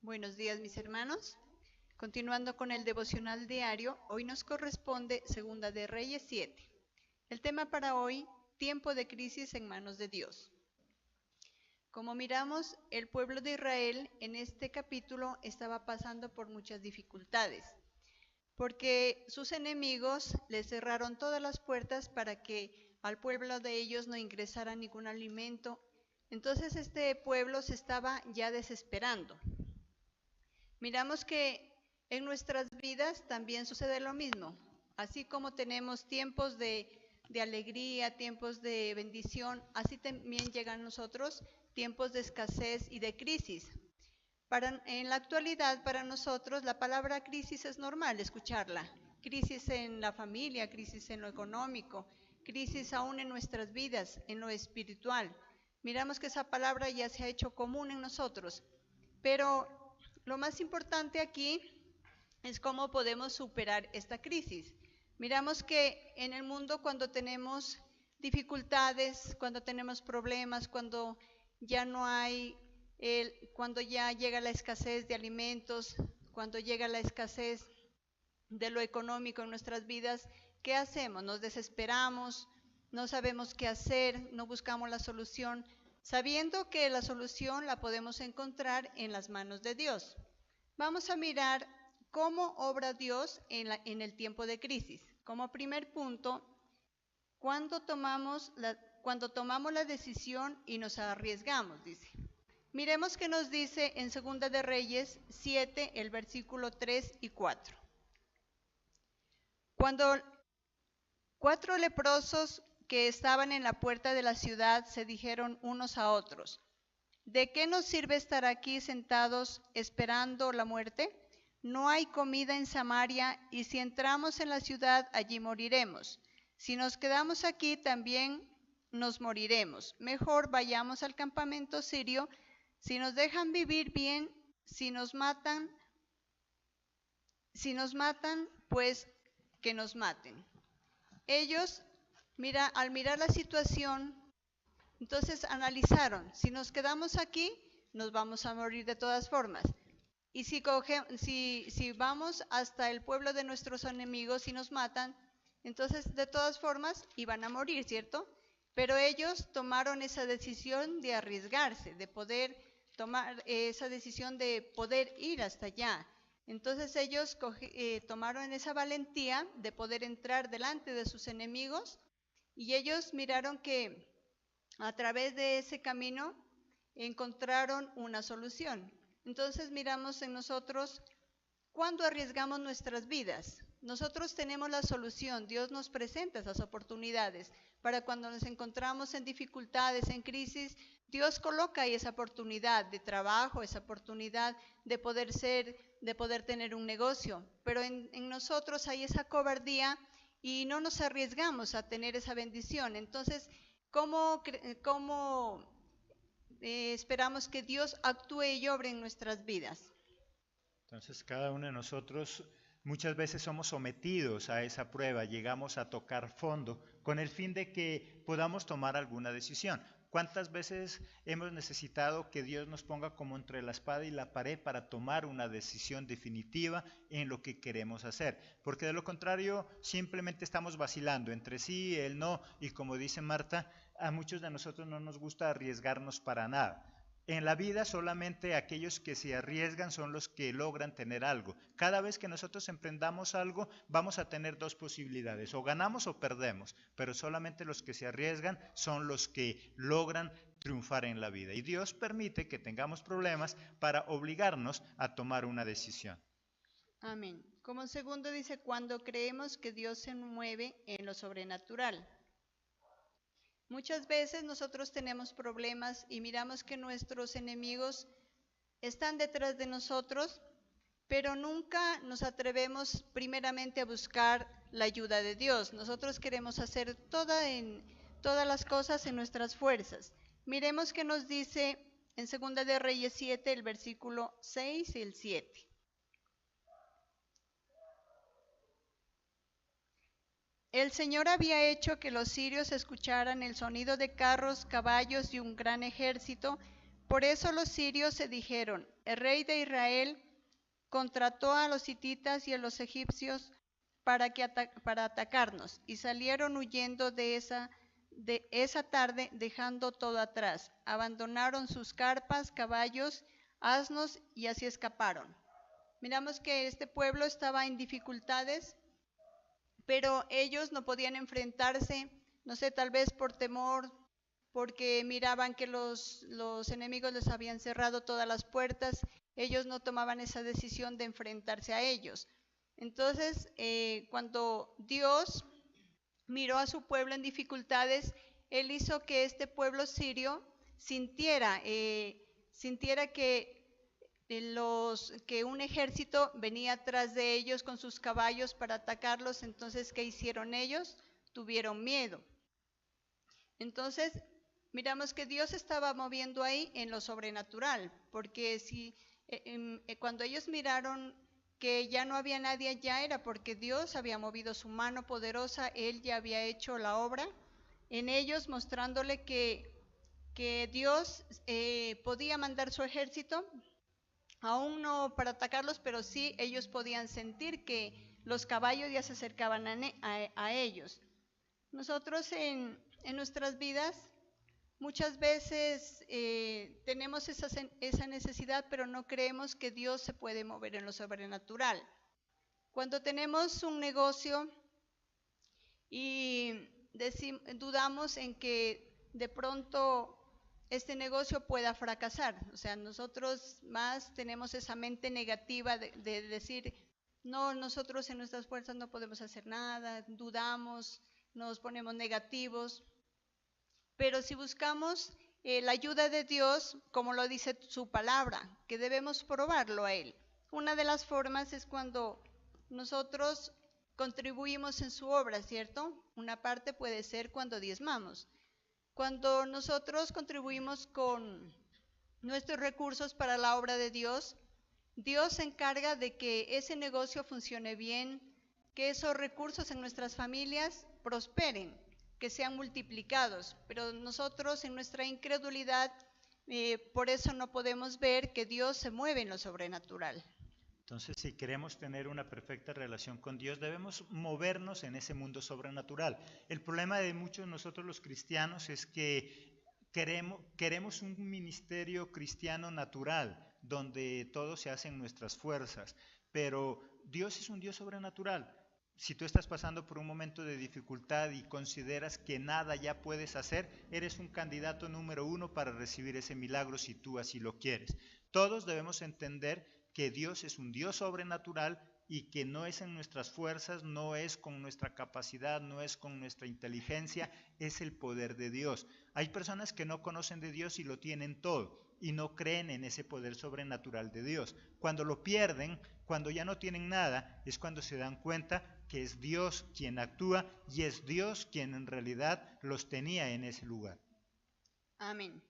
Buenos días, mis hermanos. Continuando con el devocional diario, hoy nos corresponde Segunda de Reyes 7. El tema para hoy, tiempo de crisis en manos de Dios. Como miramos, el pueblo de Israel en este capítulo estaba pasando por muchas dificultades, porque sus enemigos les cerraron todas las puertas para que al pueblo de ellos no ingresara ningún alimento. Entonces este pueblo se estaba ya desesperando. Miramos que en nuestras vidas también sucede lo mismo. Así como tenemos tiempos de alegría, tiempos de bendición, así también llegan a nosotros tiempos de escasez y de crisis. En la actualidad, para nosotros, la palabra crisis es normal escucharla. Crisis en la familia, crisis en lo económico, crisis aún en nuestras vidas, en lo espiritual. Miramos que esa palabra ya se ha hecho común en nosotros. Pero lo más importante aquí es cómo podemos superar esta crisis. Miramos que en el mundo, cuando tenemos dificultades, cuando tenemos problemas, cuando ya no hay, cuando ya llega la escasez de alimentos, cuando llega la escasez de lo económico en nuestras vidas, ¿qué hacemos? Nos desesperamos, no sabemos qué hacer, no buscamos la solución, sabiendo que la solución la podemos encontrar en las manos de Dios. Vamos a mirar cómo obra Dios en el tiempo de crisis. Como primer punto, cuando tomamos la decisión y nos arriesgamos, dice. Miremos qué nos dice en 2 de Reyes 7, el versículo 3 y 4. Cuando 4 leprosos que estaban en la puerta de la ciudad se dijeron unos a otros: ¿de qué nos sirve estar aquí sentados esperando la muerte? No hay comida en Samaria, y si entramos en la ciudad, allí moriremos. Si nos quedamos aquí, también nos moriremos. Mejor vayamos al campamento sirio. Si nos dejan vivir, bien; si nos matan, pues que nos maten. Ellos, al mirar la situación, entonces analizaron: si nos quedamos aquí, nos vamos a morir de todas formas. Y si vamos hasta el pueblo de nuestros enemigos y nos matan, entonces de todas formas iban a morir, ¿cierto? Pero ellos tomaron esa decisión de arriesgarse, de poder tomar esa decisión de poder ir hasta allá. Entonces ellos tomaron esa valentía de poder entrar delante de sus enemigos, y ellos miraron que a través de ese camino encontraron una solución. Entonces miramos en nosotros, ¿cuándo arriesgamos nuestras vidas? Nosotros tenemos la solución. Dios nos presenta esas oportunidades para cuando nos encontramos en dificultades, en crisis. Dios coloca ahí esa oportunidad de trabajo, esa oportunidad de poder tener un negocio. Pero en nosotros hay esa cobardía y no nos arriesgamos a tener esa bendición. Entonces, ¿cómo esperamos que Dios actúe y obre en nuestras vidas? Entonces, cada uno de nosotros muchas veces somos sometidos a esa prueba, llegamos a tocar fondo con el fin de que podamos tomar alguna decisión. ¿Cuántas veces hemos necesitado que Dios nos ponga como entre la espada y la pared para tomar una decisión definitiva en lo que queremos hacer? Porque de lo contrario, simplemente estamos vacilando entre sí y el no, y como dice Marta, a muchos de nosotros no nos gusta arriesgarnos para nada. En la vida solamente aquellos que se arriesgan son los que logran tener algo. Cada vez que nosotros emprendamos algo, vamos a tener dos posibilidades: o ganamos o perdemos, pero solamente los que se arriesgan son los que logran triunfar en la vida. Y Dios permite que tengamos problemas para obligarnos a tomar una decisión. Amén. Como segundo dice, cuando creemos que Dios se mueve en lo sobrenatural. Muchas veces nosotros tenemos problemas y miramos que nuestros enemigos están detrás de nosotros, pero nunca nos atrevemos primeramente a buscar la ayuda de Dios. Nosotros queremos hacer todas las cosas en nuestras fuerzas. Miremos que nos dice en 2 de Reyes 7, el versículo 6 y el 7. El Señor había hecho que los sirios escucharan el sonido de carros, caballos y un gran ejército, Por eso los sirios se dijeron: el rey de Israel contrató a los hititas y a los egipcios para atacarnos, y salieron huyendo de esa tarde, dejando todo atrás. Abandonaron sus carpas, caballos, asnos, y así escaparon. Miramos que este pueblo estaba en dificultades, pero ellos no podían enfrentarse, no sé, tal vez por temor, porque miraban que los enemigos les habían cerrado todas las puertas. Ellos no tomaban esa decisión de enfrentarse a ellos. Entonces, cuando Dios miró a su pueblo en dificultades, Él hizo que este pueblo sirio sintiera que un ejército venía atrás de ellos con sus caballos para atacarlos. Entonces, ¿qué hicieron ellos? Tuvieron miedo. Entonces, miramos que Dios estaba moviendo ahí en lo sobrenatural, porque cuando ellos miraron que ya no había nadie allá, era porque Dios había movido su mano poderosa. Él ya había hecho la obra en ellos, mostrándole que Dios podía mandar su ejército, aún no para atacarlos, pero sí ellos podían sentir que los caballos ya se acercaban a ellos. Nosotros en nuestras vidas muchas veces tenemos esa necesidad, pero no creemos que Dios se puede mover en lo sobrenatural. Cuando tenemos un negocio y dudamos en que de pronto este negocio pueda fracasar, o sea, nosotros más tenemos esa mente negativa de decir: no, nosotros en nuestras fuerzas no podemos hacer nada, dudamos, nos ponemos negativos. Pero si buscamos la ayuda de Dios, como lo dice su palabra, que debemos probarlo a Él. Una de las formas es cuando nosotros contribuimos en su obra, ¿cierto? Una parte puede ser cuando diezmamos. Cuando nosotros contribuimos con nuestros recursos para la obra de Dios, Dios se encarga de que ese negocio funcione bien, que esos recursos en nuestras familias prosperen, que sean multiplicados. Pero nosotros en nuestra incredulidad, por eso no podemos ver que Dios se mueve en lo sobrenatural. Entonces, si queremos tener una perfecta relación con Dios, debemos movernos en ese mundo sobrenatural. El problema de muchos de nosotros los cristianos es que queremos un ministerio cristiano natural, donde todo se hace en nuestras fuerzas, pero Dios es un Dios sobrenatural. Si tú estás pasando por un momento de dificultad y consideras que nada ya puedes hacer, eres un candidato número 1 para recibir ese milagro si tú así lo quieres. Todos debemos entender que Dios es un Dios sobrenatural y que no es en nuestras fuerzas, no es con nuestra capacidad, no es con nuestra inteligencia, es el poder de Dios. Hay personas que no conocen de Dios y lo tienen todo y no creen en ese poder sobrenatural de Dios. Cuando lo pierden, cuando ya no tienen nada, es cuando se dan cuenta que es Dios quien actúa y es Dios quien en realidad los tenía en ese lugar. Amén.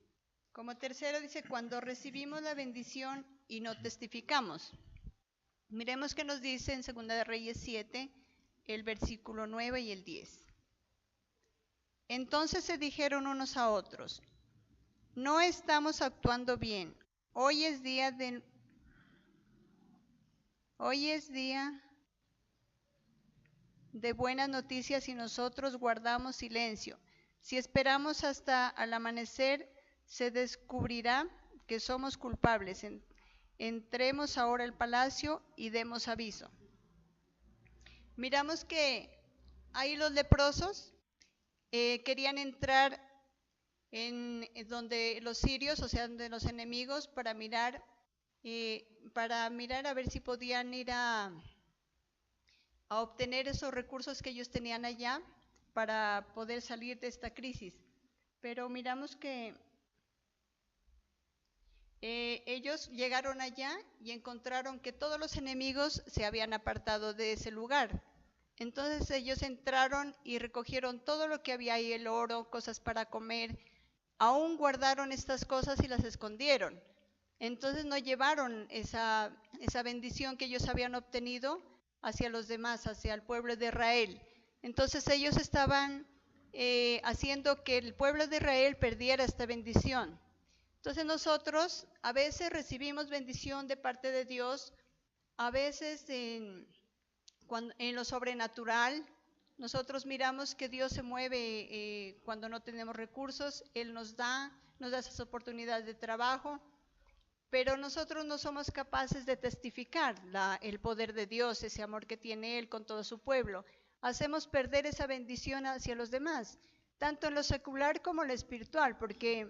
Como tercero dice: cuando recibimos la bendición y no testificamos. Miremos qué nos dice en 2 de Reyes 7, el versículo 9 y el 10. Entonces se dijeron unos a otros: no estamos actuando bien. Hoy es día de buenas noticias y nosotros guardamos silencio. Si esperamos hasta al amanecer, se descubrirá que somos culpables. Entremos ahora al palacio y demos aviso. Miramos que ahí los leprosos querían entrar en donde los sirios, o sea, donde los enemigos, para mirar a ver si podían ir a obtener esos recursos que ellos tenían allá para poder salir de esta crisis. Pero miramos que ellos llegaron allá y encontraron que todos los enemigos se habían apartado de ese lugar. Entonces ellos entraron y recogieron todo lo que había ahí, el oro, cosas para comer. Aún guardaron estas cosas y las escondieron. Entonces no llevaron esa bendición que ellos habían obtenido hacia los demás, hacia el pueblo de Israel. Entonces ellos estaban haciendo que el pueblo de Israel perdiera esta bendición. Entonces nosotros a veces recibimos bendición de parte de Dios, a veces en lo sobrenatural. Nosotros miramos que Dios se mueve cuando no tenemos recursos, Él nos da esas oportunidades de trabajo, pero nosotros no somos capaces de testificar el poder de Dios, ese amor que tiene Él con todo su pueblo. Hacemos perder esa bendición hacia los demás, tanto en lo secular como en lo espiritual, porque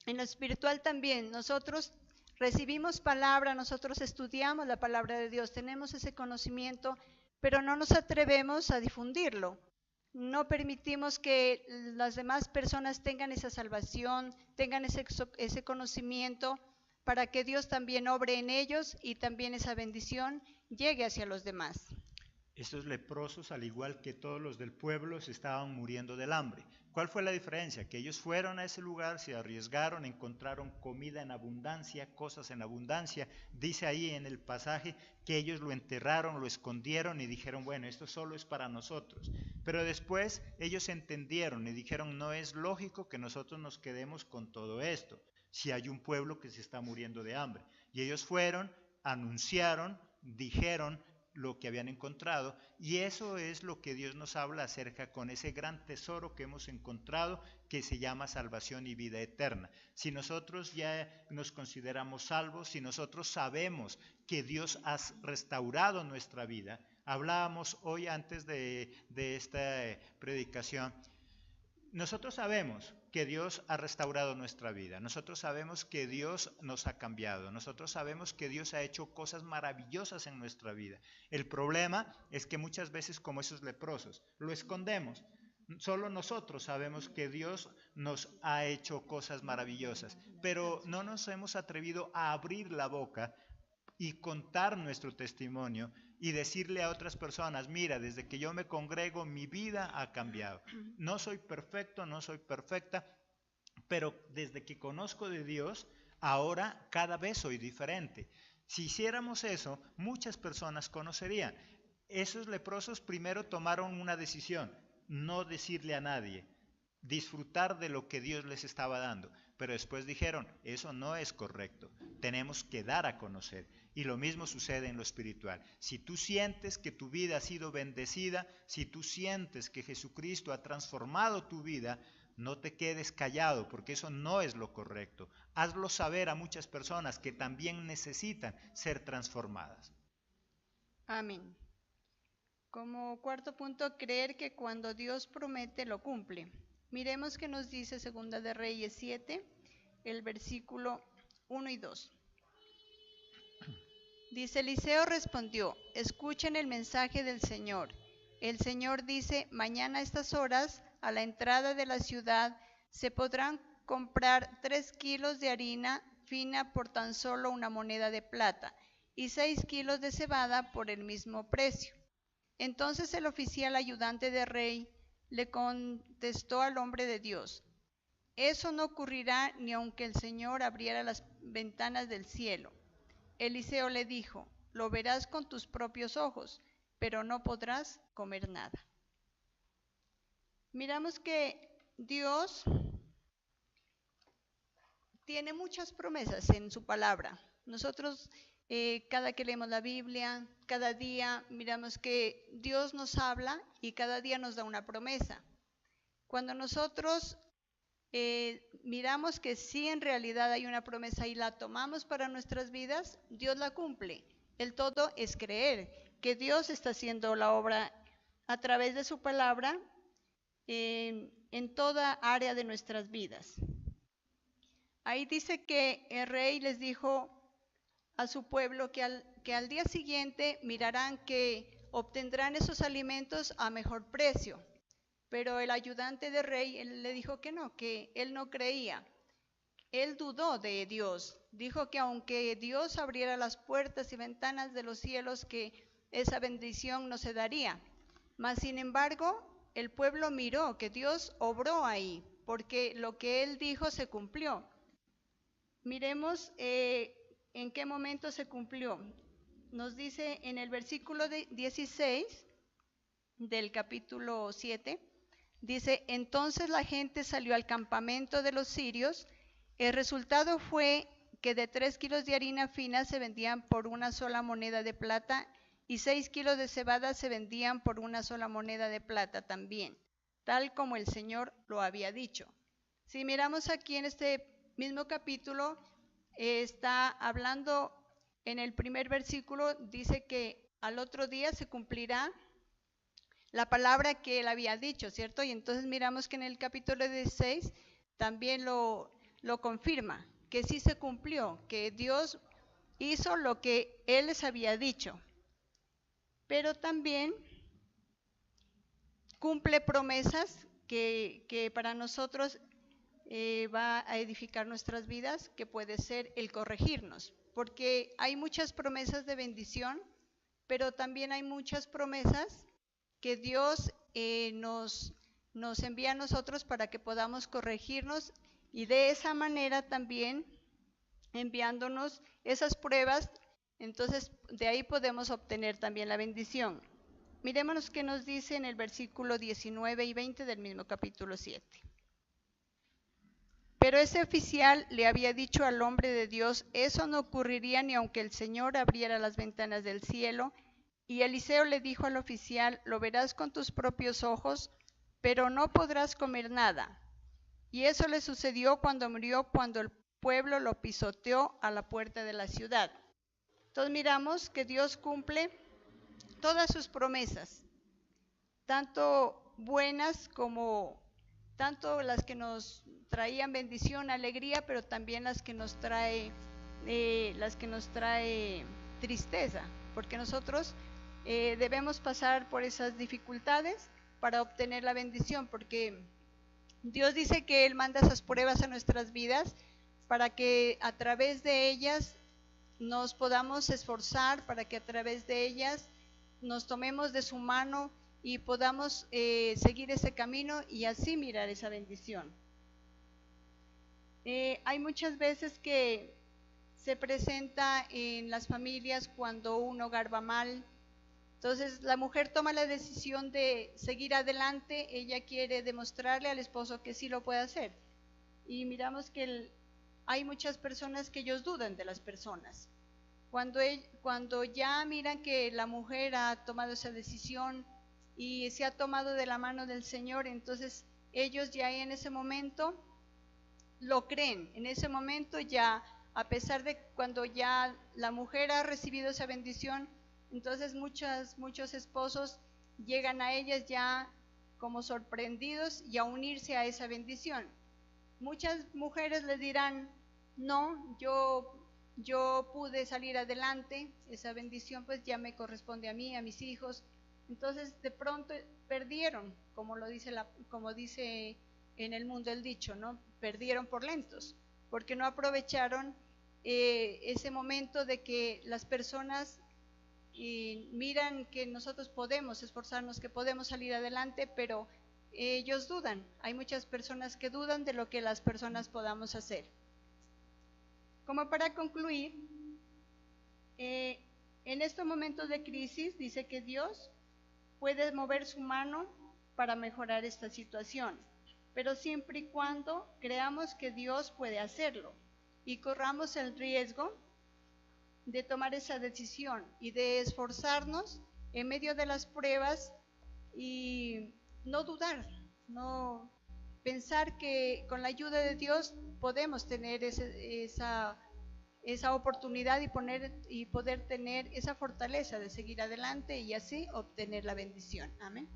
en lo espiritual también nosotros recibimos palabra, nosotros estudiamos la palabra de Dios, tenemos ese conocimiento, pero no nos atrevemos a difundirlo. No permitimos que las demás personas tengan esa salvación, tengan ese conocimiento, para que Dios también obre en ellos y también esa bendición llegue hacia los demás. Estos leprosos, al igual que todos los del pueblo, se estaban muriendo del hambre. ¿Cuál fue la diferencia? Que ellos fueron a ese lugar, se arriesgaron, encontraron comida en abundancia, cosas en abundancia. Dice ahí en el pasaje que ellos lo enterraron, lo escondieron y dijeron, bueno, esto solo es para nosotros. Pero después ellos entendieron y dijeron, no es lógico que nosotros nos quedemos con todo esto, si hay un pueblo que se está muriendo de hambre. Y ellos fueron, anunciaron, dijeron lo que habían encontrado, y eso es lo que Dios nos habla acerca con ese gran tesoro que hemos encontrado, que se llama salvación y vida eterna. Si nosotros ya nos consideramos salvos, si nosotros sabemos que Dios ha restaurado nuestra vida, hablábamos hoy antes de esta predicación, nosotros sabemos que Dios ha restaurado nuestra vida, nosotros sabemos que Dios nos ha cambiado, nosotros sabemos que Dios ha hecho cosas maravillosas en nuestra vida. El problema es que muchas veces, como esos leprosos, lo escondemos. Solo nosotros sabemos que Dios nos ha hecho cosas maravillosas, pero no nos hemos atrevido a abrir la boca y contar nuestro testimonio y decirle a otras personas, mira, desde que yo me congrego, mi vida ha cambiado. No soy perfecto, no soy perfecta, pero desde que conozco de Dios, ahora cada vez soy diferente. Si hiciéramos eso, muchas personas conocerían. Esos leprosos primero tomaron una decisión, no decirle a nadie, disfrutar de lo que Dios les estaba dando. Pero después dijeron, eso no es correcto, tenemos que dar a conocer. Y lo mismo sucede en lo espiritual. Si tú sientes que tu vida ha sido bendecida, si tú sientes que Jesucristo ha transformado tu vida, no te quedes callado, porque eso no es lo correcto. Hazlo saber a muchas personas que también necesitan ser transformadas. Amén. Como cuarto punto, creer que cuando Dios promete, lo cumple. Miremos que nos dice Segunda de Reyes 7, el versículo 1 y 2. Dice, Eliseo respondió, escuchen el mensaje del Señor. El Señor dice, mañana a estas horas, a la entrada de la ciudad, se podrán comprar 3 kilos de harina fina por tan solo una moneda de plata y 6 kilos de cebada por el mismo precio. Entonces el oficial ayudante del rey le contestó al hombre de Dios, eso no ocurrirá ni aunque el Señor abriera las ventanas del cielo. Eliseo le dijo, lo verás con tus propios ojos, pero no podrás comer nada. Miramos que Dios tiene muchas promesas en su palabra. Nosotros cada que leemos la Biblia, cada día miramos que Dios nos habla y cada día nos da una promesa. Cuando nosotros miramos que sí en realidad hay una promesa y la tomamos para nuestras vidas, Dios la cumple. El todo es creer que Dios está haciendo la obra a través de su palabra en toda área de nuestras vidas. Ahí dice que el rey les dijo a su pueblo que al día siguiente mirarán que obtendrán esos alimentos a mejor precio. Pero el ayudante del rey él le dijo que él no creía. Él dudó de Dios. Dijo que aunque Dios abriera las puertas y ventanas de los cielos, que esa bendición no se daría. Mas, sin embargo, el pueblo miró que Dios obró ahí, porque lo que él dijo se cumplió. Miremos en qué momento se cumplió. Nos dice en el versículo 16 del capítulo 7, dice, entonces la gente salió al campamento de los sirios El resultado fue que de 3 kilos de harina fina se vendían por una sola moneda de plata y 6 kilos de cebada se vendían por una sola moneda de plata también, tal como el Señor lo había dicho. Si miramos aquí en este mismo capítulo, está hablando en el primer versículo, dice que al otro día se cumplirá la palabra que él había dicho, ¿cierto? Y entonces miramos que en el capítulo 16 también lo confirma, que sí se cumplió, que Dios hizo lo que él les había dicho. Pero también cumple promesas que para nosotros va a edificar nuestras vidas, que puede ser el corregirnos, porque hay muchas promesas de bendición, pero también hay muchas promesas que Dios nos envía a nosotros para que podamos corregirnos, y de esa manera también enviándonos esas pruebas, entonces de ahí podemos obtener también la bendición. Miremos qué nos dice en el versículo 19 y 20 del mismo capítulo 7. Pero ese oficial le había dicho al hombre de Dios, eso no ocurriría ni aunque el Señor abriera las ventanas del cielo. Y Eliseo le dijo al oficial, lo verás con tus propios ojos, pero no podrás comer nada. Y eso le sucedió cuando murió, cuando el pueblo lo pisoteó a la puerta de la ciudad. Entonces miramos que Dios cumple todas sus promesas, tanto buenas como tanto las que nos traían bendición, alegría, pero también las que nos trae tristeza, porque nosotros debemos pasar por esas dificultades para obtener la bendición, porque Dios dice que Él manda esas pruebas a nuestras vidas para que a través de ellas nos podamos esforzar, para que a través de ellas nos tomemos de su mano y podamos seguir ese camino y así mirar esa bendición. Hay muchas veces que se presenta en las familias cuando un hogar va mal. Entonces la mujer toma la decisión de seguir adelante, ella quiere demostrarle al esposo que sí lo puede hacer. Y miramos que hay muchas personas que ellos dudan de las personas. Cuando ya miran que la mujer ha tomado esa decisión y se ha tomado de la mano del Señor, entonces ellos ya en ese momento lo creen. En ese momento ya, a pesar de cuando ya la mujer ha recibido esa bendición, entonces muchos esposos llegan a ellas ya como sorprendidos y a unirse a esa bendición. Muchas mujeres les dirán, no, yo pude salir adelante, esa bendición pues ya me corresponde a mí, a mis hijos. Entonces de pronto perdieron, como dice en el mundo el dicho, ¿no? Perdieron por lentos, porque no aprovecharon ese momento de que las personas miran que nosotros podemos esforzarnos, que podemos salir adelante, pero ellos dudan. Hay muchas personas que dudan de lo que las personas podamos hacer. Como para concluir, en estos momentos de crisis dice que Dios puede mover su mano para mejorar esta situación, pero siempre y cuando creamos que Dios puede hacerlo y corramos el riesgo de tomar esa decisión y de esforzarnos en medio de las pruebas y no dudar, no pensar que con la ayuda de Dios podemos tener esa oportunidad y poder tener esa fortaleza de seguir adelante y así obtener la bendición. Amén.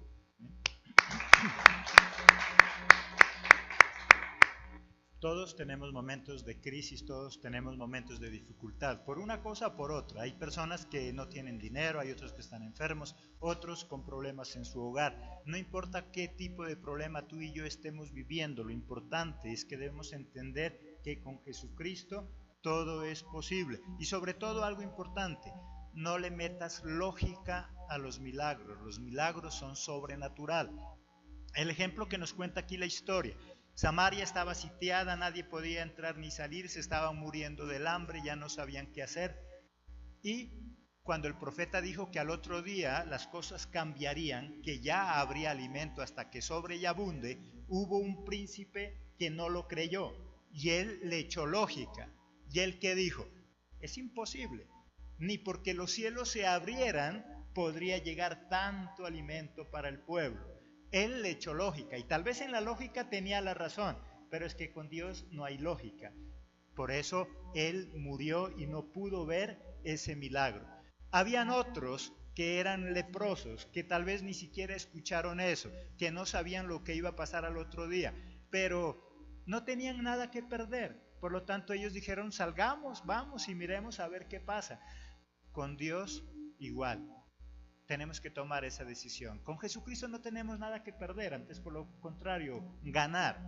Todos tenemos momentos de crisis, todos tenemos momentos de dificultad, por una cosa o por otra. Hay personas que no tienen dinero, hay otros que están enfermos, otros con problemas en su hogar. No importa qué tipo de problema tú y yo estemos viviendo, lo importante es que debemos entender que con Jesucristo todo es posible. Y sobre todo algo importante, no le metas lógica a los milagros son sobrenatural. El ejemplo que nos cuenta aquí la historia: Samaria estaba sitiada, nadie podía entrar ni salir, se estaban muriendo del hambre, ya no sabían qué hacer. Y cuando el profeta dijo que al otro día las cosas cambiarían, que ya habría alimento hasta que sobre y abunde, hubo un príncipe que no lo creyó. y él le echó lógica. ¿Y él qué dijo? Es imposible. Ni porque los cielos se abrieran podría llegar tanto alimento para el pueblo. Él le echó lógica, y tal vez en la lógica tenía la razón, pero es que con Dios no hay lógica. Por eso él murió y no pudo ver ese milagro. Habían otros que eran leprosos, que tal vez ni siquiera escucharon eso, que no sabían lo que iba a pasar al otro día, pero no tenían nada que perder. Por lo tanto, ellos dijeron, salgamos, vamos y miremos a ver qué pasa. Con Dios igual. Tenemos que tomar esa decisión. Con Jesucristo no tenemos nada que perder, antes por lo contrario, ganar.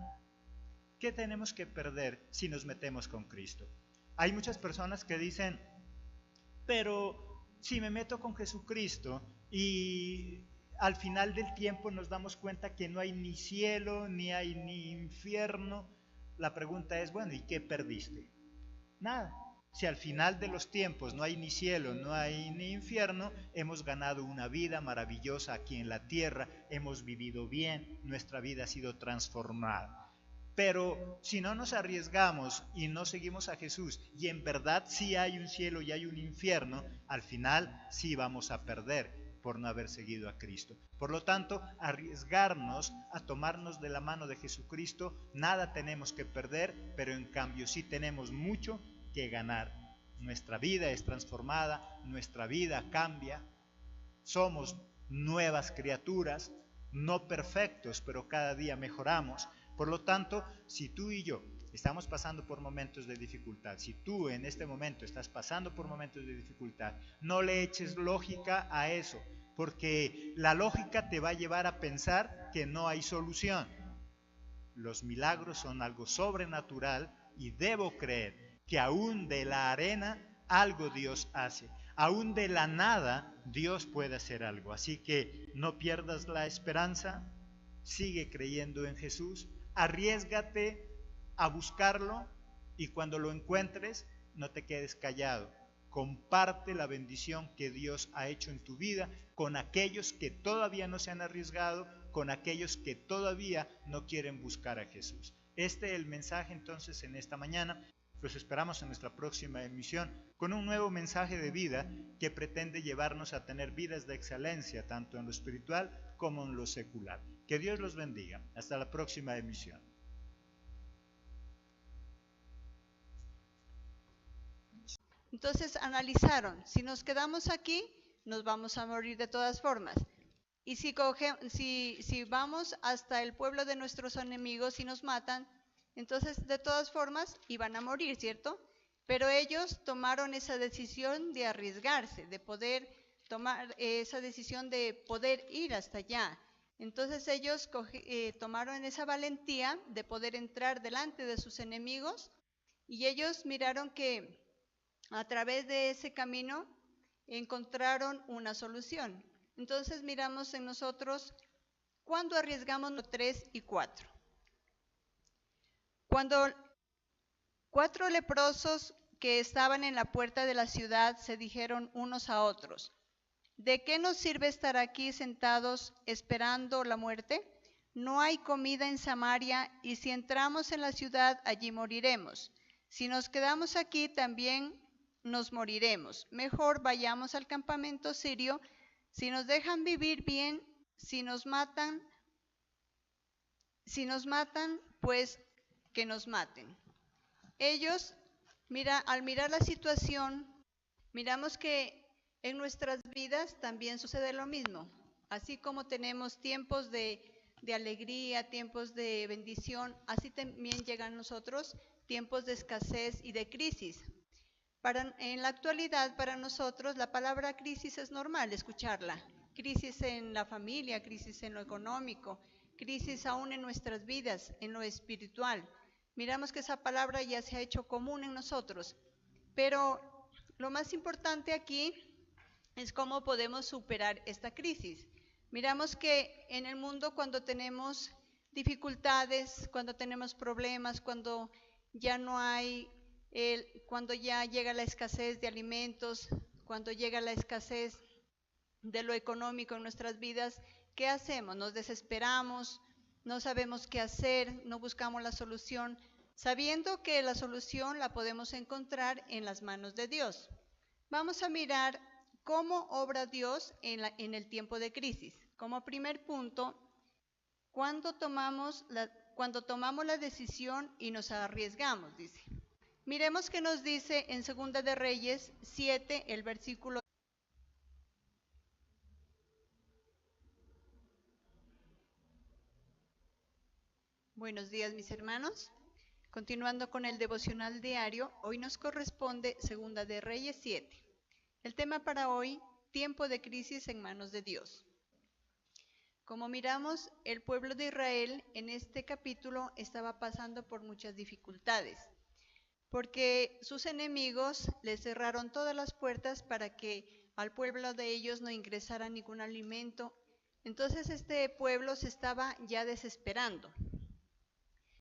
¿Qué tenemos que perder si nos metemos con Cristo? Hay muchas personas que dicen, pero si me meto con Jesucristo y al final del tiempo nos damos cuenta que no hay ni cielo, ni hay ni infierno, la pregunta es, bueno, ¿y qué perdiste? Nada. Si al final de los tiempos no hay ni cielo, no hay ni infierno, hemos ganado una vida maravillosa aquí en la tierra, hemos vivido bien, nuestra vida ha sido transformada. Pero si no nos arriesgamos y no seguimos a Jesús, y en verdad sí hay un cielo y hay un infierno, al final sí vamos a perder por no haber seguido a Cristo. Por lo tanto, arriesgarnos a tomarnos de la mano de Jesucristo, nada tenemos que perder, pero en cambio sí tenemos mucho que ganar. Nuestra vida es transformada, nuestra vida cambia, somos nuevas criaturas, no perfectos, pero cada día mejoramos. Por lo tanto, si tú y yo estamos pasando por momentos de dificultad, si tú en este momento estás pasando por momentos de dificultad, no le eches lógica a eso, porque la lógica te va a llevar a pensar que no hay solución. Los milagros son algo sobrenatural y debo creer que aún de la arena algo Dios hace. Aún de la nada Dios puede hacer algo. Así que no pierdas la esperanza, sigue creyendo en Jesús, arriésgate a buscarlo y cuando lo encuentres no te quedes callado. Comparte la bendición que Dios ha hecho en tu vida con aquellos que todavía no se han arriesgado, con aquellos que todavía no quieren buscar a Jesús. Este es el mensaje entonces en esta mañana. Los esperamos en nuestra próxima emisión con un nuevo mensaje de vida que pretende llevarnos a tener vidas de excelencia tanto en lo espiritual como en lo secular. Que Dios los bendiga. Hasta la próxima emisión. Entonces analizaron, si nos quedamos aquí, nos vamos a morir de todas formas. Y si vamos hasta el pueblo de nuestros enemigos y nos matan, entonces de todas formas iban a morir, ¿cierto? Pero ellos tomaron esa decisión de arriesgarse, de poder tomar esa decisión de poder ir hasta allá. Entonces ellos tomaron esa valentía de poder entrar delante de sus enemigos y ellos miraron que a través de ese camino encontraron una solución. Entonces miramos en nosotros cuando arriesgamos los 3 y 4. Cuando 4 leprosos que estaban en la puerta de la ciudad se dijeron unos a otros, ¿de qué nos sirve estar aquí sentados esperando la muerte? No hay comida en Samaria y si entramos en la ciudad allí moriremos. Si nos quedamos aquí también nos moriremos. Mejor vayamos al campamento sirio. Si nos dejan vivir bien, si nos matan, pues que nos maten. Ellos, al mirar la situación, miramos que en nuestras vidas también sucede lo mismo. Así como tenemos tiempos de alegría, tiempos de bendición, así también llegan a nosotros tiempos de escasez y de crisis. En la actualidad, para nosotros, la palabra crisis es normal escucharla. Crisis en la familia, crisis en lo económico, crisis aún en nuestras vidas, en lo espiritual. Miramos que esa palabra ya se ha hecho común en nosotros. Pero lo más importante aquí es cómo podemos superar esta crisis. Miramos que en el mundo cuando tenemos dificultades, cuando tenemos problemas, cuando ya no hay cuando ya llega la escasez de alimentos, cuando llega la escasez de lo económico en nuestras vidas, ¿qué hacemos? Nos desesperamos, no sabemos qué hacer, no buscamos la solución, sabiendo que la solución la podemos encontrar en las manos de Dios. Vamos a mirar cómo obra Dios en el tiempo de crisis. Como primer punto, cuando tomamos la decisión y nos arriesgamos, dice. Miremos qué nos dice en 2 de Reyes 7, el versículo. Buenos días, mis hermanos. Continuando con el devocional diario, hoy nos corresponde 2 de Reyes 7. El tema para hoy, tiempo de crisis en manos de Dios. Como miramos, el pueblo de Israel en este capítulo estaba pasando por muchas dificultades, porque sus enemigos les cerraron todas las puertas para que al pueblo de ellos no ingresara ningún alimento. Entonces este pueblo se estaba ya desesperando.